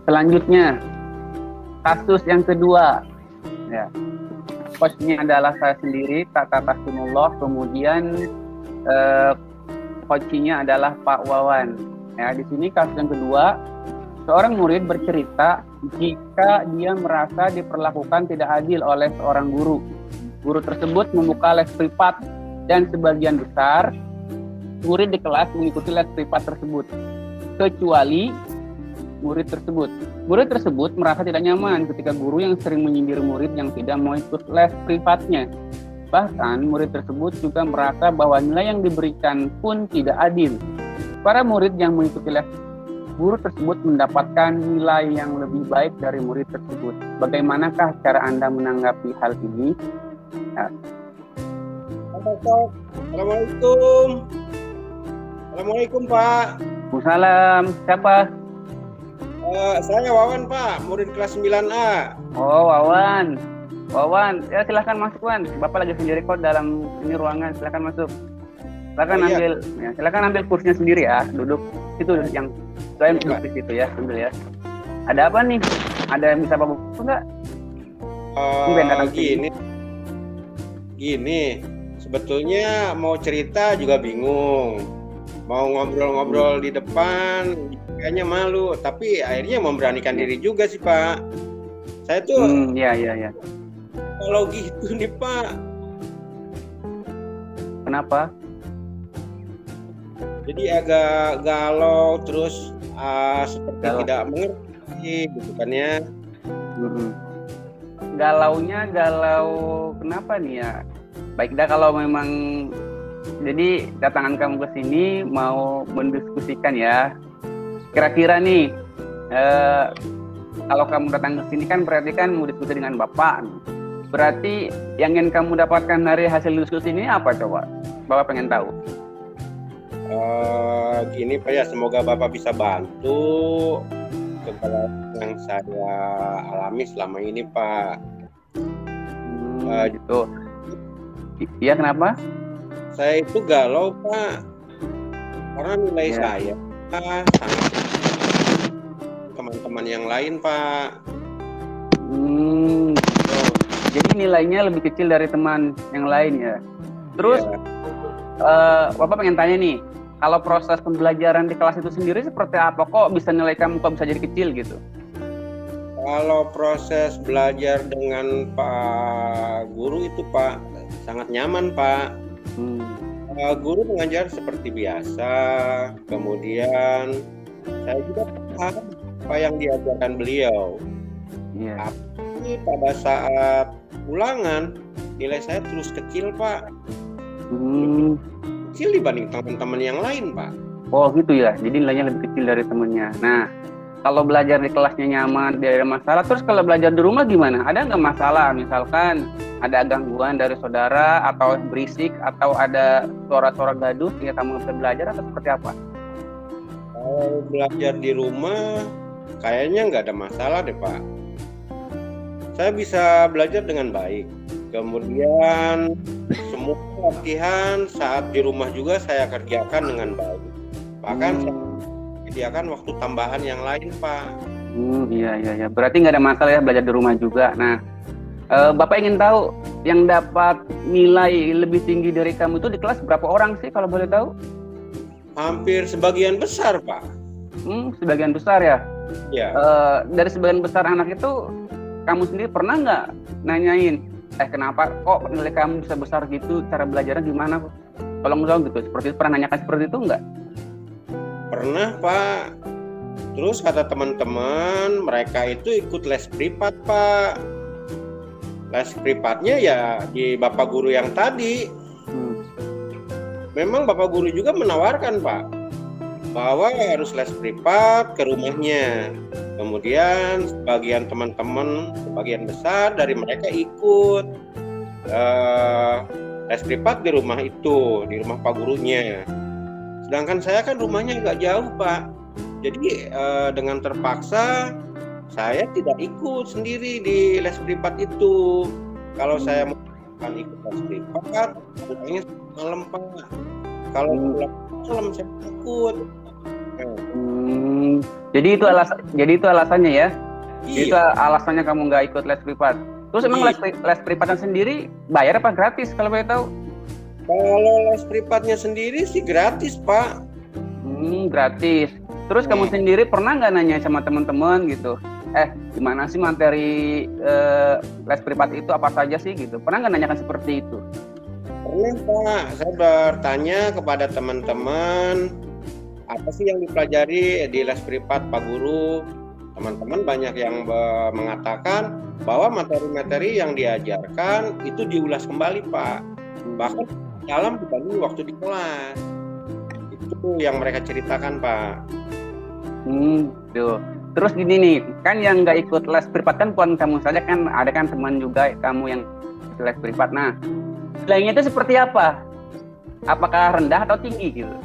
Selanjutnya, kasus yang kedua, ya, coachnya adalah saya sendiri, Kak Taslimullah, kemudian coachnya adalah Pak Wawan. Ya, di sini kasus yang kedua, seorang murid bercerita jika dia merasa diperlakukan tidak adil oleh seorang guru. Guru tersebut membuka les privat dan sebagian besar murid di kelas mengikuti les privat tersebut, kecuali murid tersebut. Murid tersebut merasa tidak nyaman ketika guru yang sering menyindir murid yang tidak mau ikut les privatnya. Bahkan murid tersebut juga merasa bahwa nilai yang diberikan pun tidak adil. Para murid yang mengikuti les guru tersebut mendapatkan nilai yang lebih baik dari murid tersebut. Bagaimanakah cara Anda menanggapi hal ini? Ya. Assalamualaikum. Assalamualaikum, Pak. Waalaikumsalam. Siapa? Saya Wawan, Pak, murid kelas 9A. Oh, Wawan. Wawan, ya silahkan masuk, Wan. Bapak lagi sendiri kok dalam ini ruangan, silahkan masuk. Silahkan ambil, ya, silahkan ambil kursinya sendiri ya, duduk situ yang saya duduk di situ ya, ambil ya. Ada apa nih? Ada yang bisa Bapak buku nggak? Gini, sebetulnya mau cerita juga bingung, mau ngobrol-ngobrol di depan kayaknya malu, tapi akhirnya memberanikan diri juga sih, Pak. Saya tuh, iya. Kalau gitu nih, Pak. Kenapa? Jadi agak galau, terus seperti tidak mengerti, gitu kan ya. Galaunya galau kenapa nih ya? Baik dah kalau memang jadi datangan kamu ke sini mau mendiskusikan ya. Kira-kira nih kalau kamu datang ke sini kan berarti kan mau diskusi dengan Bapak. Berarti yang ingin kamu dapatkan dari hasil diskusi ini apa coba? Bapak pengen tahu. Gini Pak ya, semoga Bapak bisa bantu kegagalan yang saya alami selama ini, Pak. Gitu. Iya, kenapa? Saya itu galau, Pak, karena nilai saya sangat teman-teman yang lain, Pak. Gitu. Jadi nilainya lebih kecil dari teman yang lain ya. Terus Bapak pengen tanya nih, kalau proses pembelajaran di kelas itu sendiri seperti apa? Kok bisa nilai kamu kok bisa jadi kecil gitu? Kalau proses belajar dengan Pak Guru itu, Pak, sangat nyaman, Pak. Guru mengajar seperti biasa, kemudian saya juga paham apa yang diajarkan beliau. Tapi pada saat ulangan, nilai saya terus kecil, Pak. Kecil dibanding teman-teman yang lain, Pak. Oh gitu ya, jadi nilainya lebih kecil dari temennya. Nah, kalau belajar di kelasnya nyaman, tidak ada masalah. Terus kalau belajar di rumah gimana? Ada nggak masalah? Misalkan ada gangguan dari saudara, atau berisik, atau ada suara-suara gaduh sehingga kamu bisa belajar, atau seperti apa? Kalau belajar di rumah, kayaknya nggak ada masalah deh, Pak. Saya bisa belajar dengan baik. Kemudian semua latihan saat di rumah juga saya kerjakan dengan baik. Bahkan saya menyediakan waktu tambahan yang lain, Pak. Iya. Berarti nggak ada masalah ya belajar di rumah juga. Nah, Bapak ingin tahu yang dapat nilai lebih tinggi dari kamu itu di kelas berapa orang sih kalau boleh tahu? Hampir sebagian besar, Pak. Sebagian besar ya? Iya. Dari sebagian besar anak itu, kamu sendiri pernah nggak nanyain, kenapa kok nilai kamu bisa besar gitu, cara belajarnya gimana? Tolong jawab gitu, seperti itu, pernah nanyakan seperti itu nggak? Pernah, Pak. Terus kata teman-teman, mereka itu ikut les privat, Pak. Les privatnya ya di Bapak Guru yang tadi. Memang Bapak Guru juga menawarkan, Pak, bahwa harus les privat ke rumahnya. Kemudian sebagian teman-teman, sebagian besar dari mereka ikut les privat di rumah itu, di rumah Pak Gurunya. Sedangkan saya kan rumahnya nggak jauh, Pak. Jadi dengan terpaksa saya tidak ikut sendiri di les privat itu. Kalau saya mau ikut les privat, pulangnya malam, Pak. Kalau pulang malam saya ikut. Jadi itu alasannya ya. Iya. Itu alasannya kamu nggak ikut les privat. Terus emang les privatnya sendiri bayar apa gratis kalau boleh tahu? Kalau les privatnya sendiri sih gratis, Pak. Gratis. Terus kamu sendiri pernah nggak nanya sama teman-teman gitu? Gimana sih materi les privat itu apa saja sih gitu? Pernah nggak nanyakan seperti itu? Pernah, Pak. Saya bertanya kepada teman-teman, apa sih yang dipelajari di les privat Pak Guru? Teman-teman banyak yang mengatakan bahwa materi-materi yang diajarkan itu diulas kembali, Pak. Bahkan dalam dibanding waktu di kelas. Itu yang mereka ceritakan, Pak. Tuh. Terus gini nih, kan yang nggak ikut les privat kan bukan kamu saja, kan ada kan teman juga kamu yang les privat. Nah, nilainya itu seperti apa? Apakah rendah atau tinggi gitu?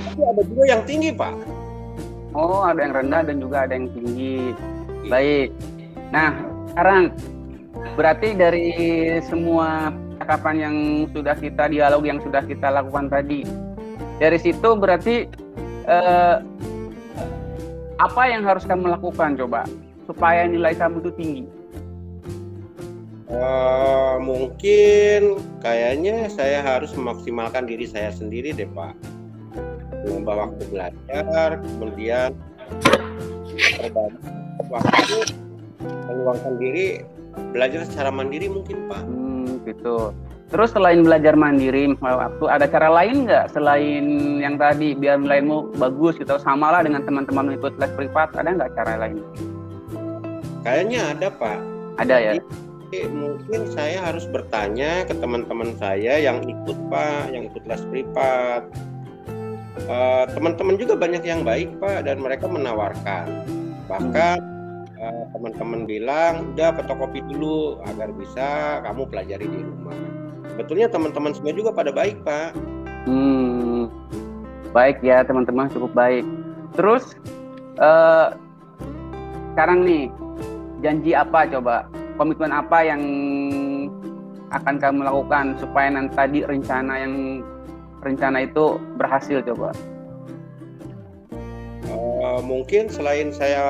Tapi ada juga yang tinggi, Pak. Oh, ada yang rendah dan juga ada yang tinggi. Baik. Nah, sekarang berarti dari semua percakapan yang sudah kita, dialog yang sudah kita lakukan tadi, dari situ berarti apa yang harus kamu lakukan coba supaya nilai kamu itu tinggi? Mungkin kayaknya saya harus memaksimalkan diri saya sendiri deh, Pak. Menambah waktu belajar, kemudian berbagi waktu, meluangkan diri, belajar secara mandiri mungkin, Pak. Gitu. Terus selain belajar mandiri, waktu ada cara lain nggak selain yang tadi biar nilaimu bagus gitu, samalah dengan teman-teman ikut les privat, ada nggak cara lain? Kayaknya ada, Pak. Ada ya. Jadi, mungkin saya harus bertanya ke teman-teman saya yang ikut, Pak, yang ikut les privat. Teman-teman juga banyak yang baik, Pak, dan mereka menawarkan. Bahkan teman-teman bilang udah fotokopi dulu agar bisa kamu pelajari di rumah. Sebetulnya teman-teman semua juga pada baik, Pak. Baik ya, teman-teman, cukup baik. Terus sekarang nih, janji apa coba? Komitmen apa yang akan kamu lakukan supaya nanti tadi rencana itu berhasil coba? Mungkin selain saya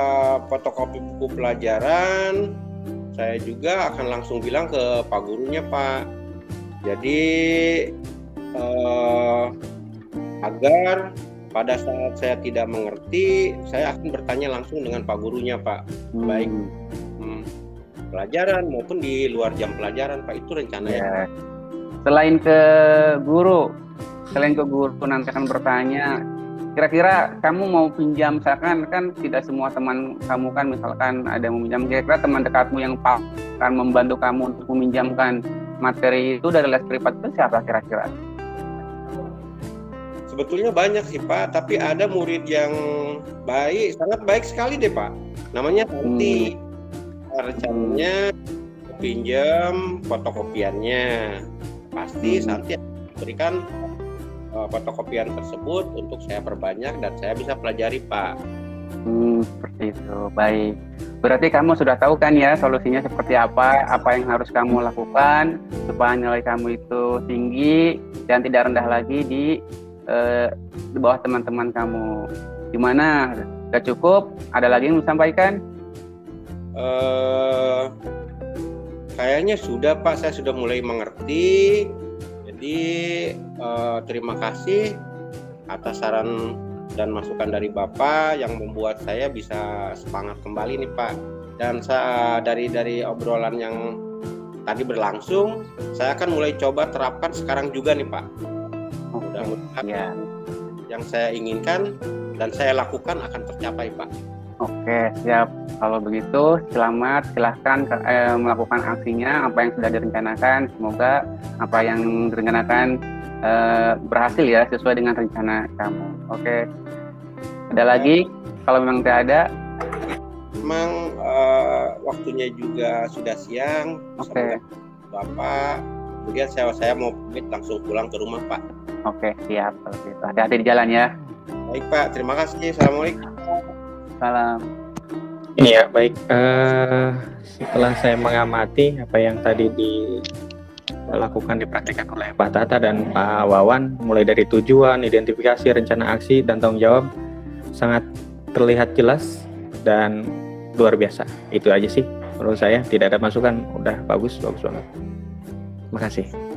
fotokopi buku pelajaran, saya juga akan langsung bilang ke Pak Gurunya, Pak. Jadi agar pada saat saya tidak mengerti, saya akan bertanya langsung dengan Pak Gurunya, Pak. Baik pelajaran maupun di luar jam pelajaran, Pak. Itu rencananya. Selain ke guru nanti akan bertanya, kira-kira kamu mau pinjam, misalkan kan tidak semua teman kamu kan misalkan ada yang meminjam, kira-kira teman dekatmu yang akan membantu kamu untuk meminjamkan materi itu dari les privat itu siapa kira-kira? Sebetulnya banyak sih, Pak, tapi ada murid yang baik, sangat baik sekali deh, Pak. Namanya Santi. Rencananya pinjam fotokopiannya. Pasti Santi berikan fotokopian tersebut untuk saya perbanyak dan saya bisa pelajari, Pak. Seperti itu. Baik. Berarti kamu sudah tahu kan ya solusinya seperti apa yang harus kamu lakukan supaya nilai kamu itu tinggi dan tidak rendah lagi di bawah teman-teman kamu. Gimana? Sudah cukup? Ada lagi yang mau sampaikan? Kayaknya sudah, Pak. Saya sudah mulai mengerti. Jadi terima kasih atas saran dan masukan dari Bapak yang membuat saya bisa semangat kembali nih, Pak. Dan dari obrolan yang tadi berlangsung, saya akan mulai coba terapkan sekarang juga nih, Pak. Mudah-mudahan yang saya inginkan dan saya lakukan akan tercapai, Pak. Oke, siap. Kalau begitu, selamat. Silahkan melakukan aksinya, apa yang sudah direncanakan. Semoga apa yang direncanakan berhasil ya, sesuai dengan rencana kamu. Oke. Ada lagi? Kalau memang tidak ada. Memang waktunya juga sudah siang. Oke. Bapak, kemudian saya mau pamit langsung pulang ke rumah, Pak. Oke, siap. Kalau gitu. Hati-hati di jalan ya. Baik, Pak. Terima kasih. Assalamualaikum. Salam. Iya, baik. Setelah saya mengamati apa yang tadi dilakukan dipraktikkan oleh Pak Tata dan Pak Wawan, mulai dari tujuan, identifikasi, rencana aksi, dan tanggung jawab, sangat terlihat jelas dan luar biasa. Itu aja sih menurut saya, tidak ada masukan, udah bagus banget. Terima kasih.